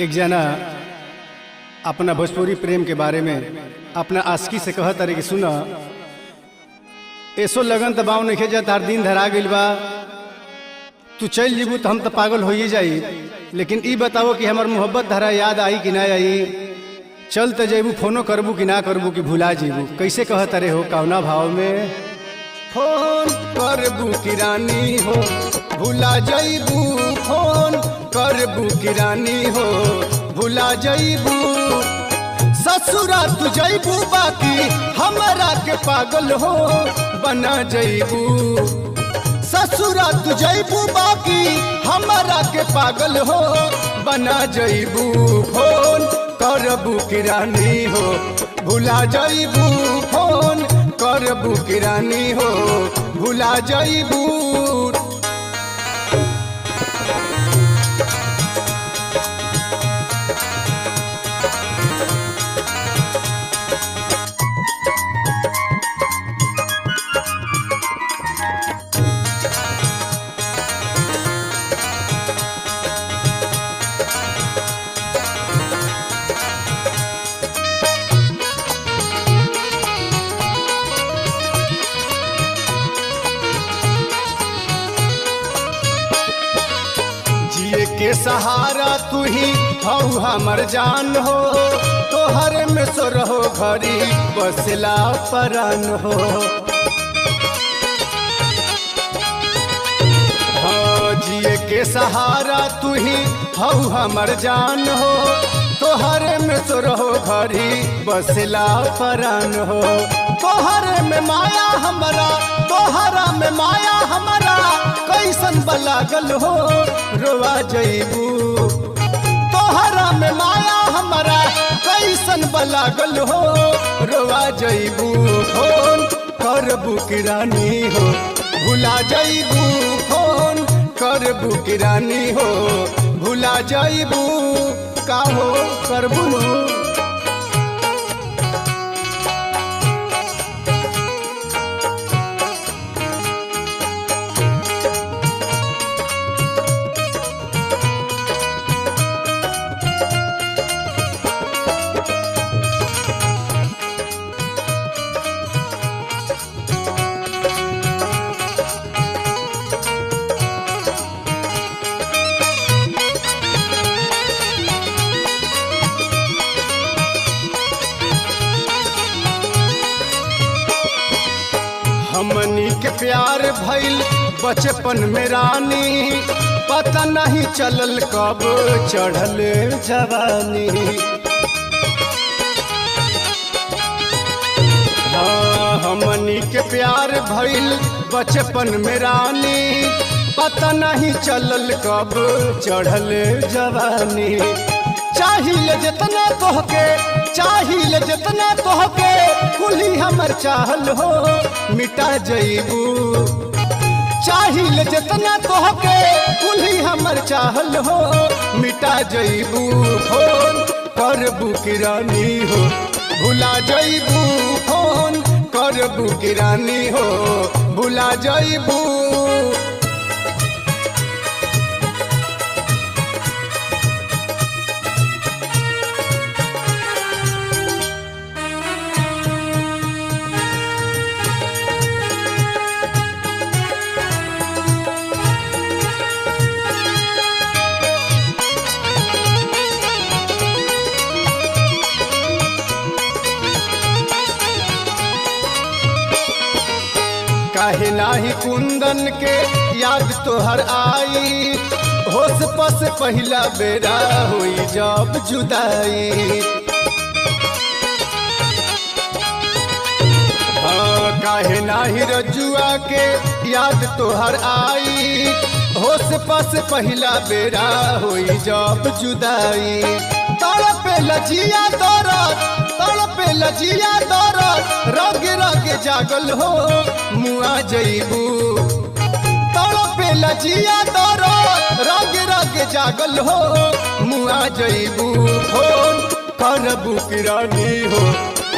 एक जना अपना भोजपुरी प्रेम के बारे में अपना आस्की से कहत तारे कि सुना ऐसो लगन तो बाव नहीं जा तार दिन धरा गइल बा, तू चल जीबू तो हम तो पागल हो ही जाई, लेकिन ई बताओ कि हमार मोहब्बत धरा याद आई कि ना आई, चल तो जेबू फोनो करबू कि ना करबू कि भुला जीबू। कैसे कहत तारे हो कौना भाव में? फोन करबू कि रानी हो भुला जाइबू, फोन करबू कि रानी हो भुला जाइबू, ससुरा तू जाइबू बाकी हमरा के पागल हो बना जाइबू, ससुरा तू जाइबू बाकी हमरा के पागल हो बना जाइबू, फोन करबू कि रानी हो भुला जाइबू, फोन करबू कि रानी हो भुला जाइबू। के सहारा तू ही हऊ हमर जान हो, तोहर में सो रहो घरी बसला परान हो, हाँ जिए के सहारा तू ही हऊ हमर जान हो, तोहर में सो रहो घरी बसला परान हो, तोहर में माया हमरा तोहरा में माया हमरा कैसन बलागल हो रोवा जइबू, तोहरा में माया हमरा कैसन बलागल हो रोवा जइबू, फोन करबू कि रानी हो भुला जइबू, फोन करबू कि रानी हो भुला जइबू, का हो करबू नु? हमनी के प्यार भइल बचपन में रानी, पता नहीं चलल कब चढ़ल जवानी, हाँ हमनी के प्यार भइल बचपन में रानी, पता नहीं चलल कब चढ़ल जवानी, चाहिए जितना तोहके चाहिए जितना तोहके कुली हमर चाहल हो मिटा जइबू, चाहिए जितना तोहके कुली हमर चाहल हो मिटा जइबू, फोन करबू कि रानी हो भुला जइबू, फोन करबू कि रानी हो भुला जइबू। काहे नाही कुंदन के याद तोहर आई, होश पस पहिला बेरा हुई जब जुदाई, हाँ काहे नाही रजुआ के याद तोहर आई, होश पस पहिला बेरा हुई जब जुदाई, तड़पे लजिया दर्द तड़पे लजिया दर्द रग रग जागल हो मुआ जइबू, तड़पे लजिया दर्द रग रग जागल हो मुआ जइबू, फोन करबू कि रानी हो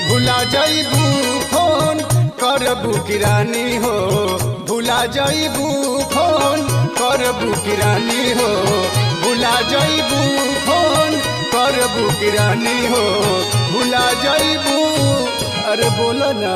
भुला जइबू, फोन करबू कि रानी हो भुला जइबू, फोन करबू कि रानी हो भुला जइबू, फोन जईबू की रानी हो भुला जईबू। अरे बोलो ना।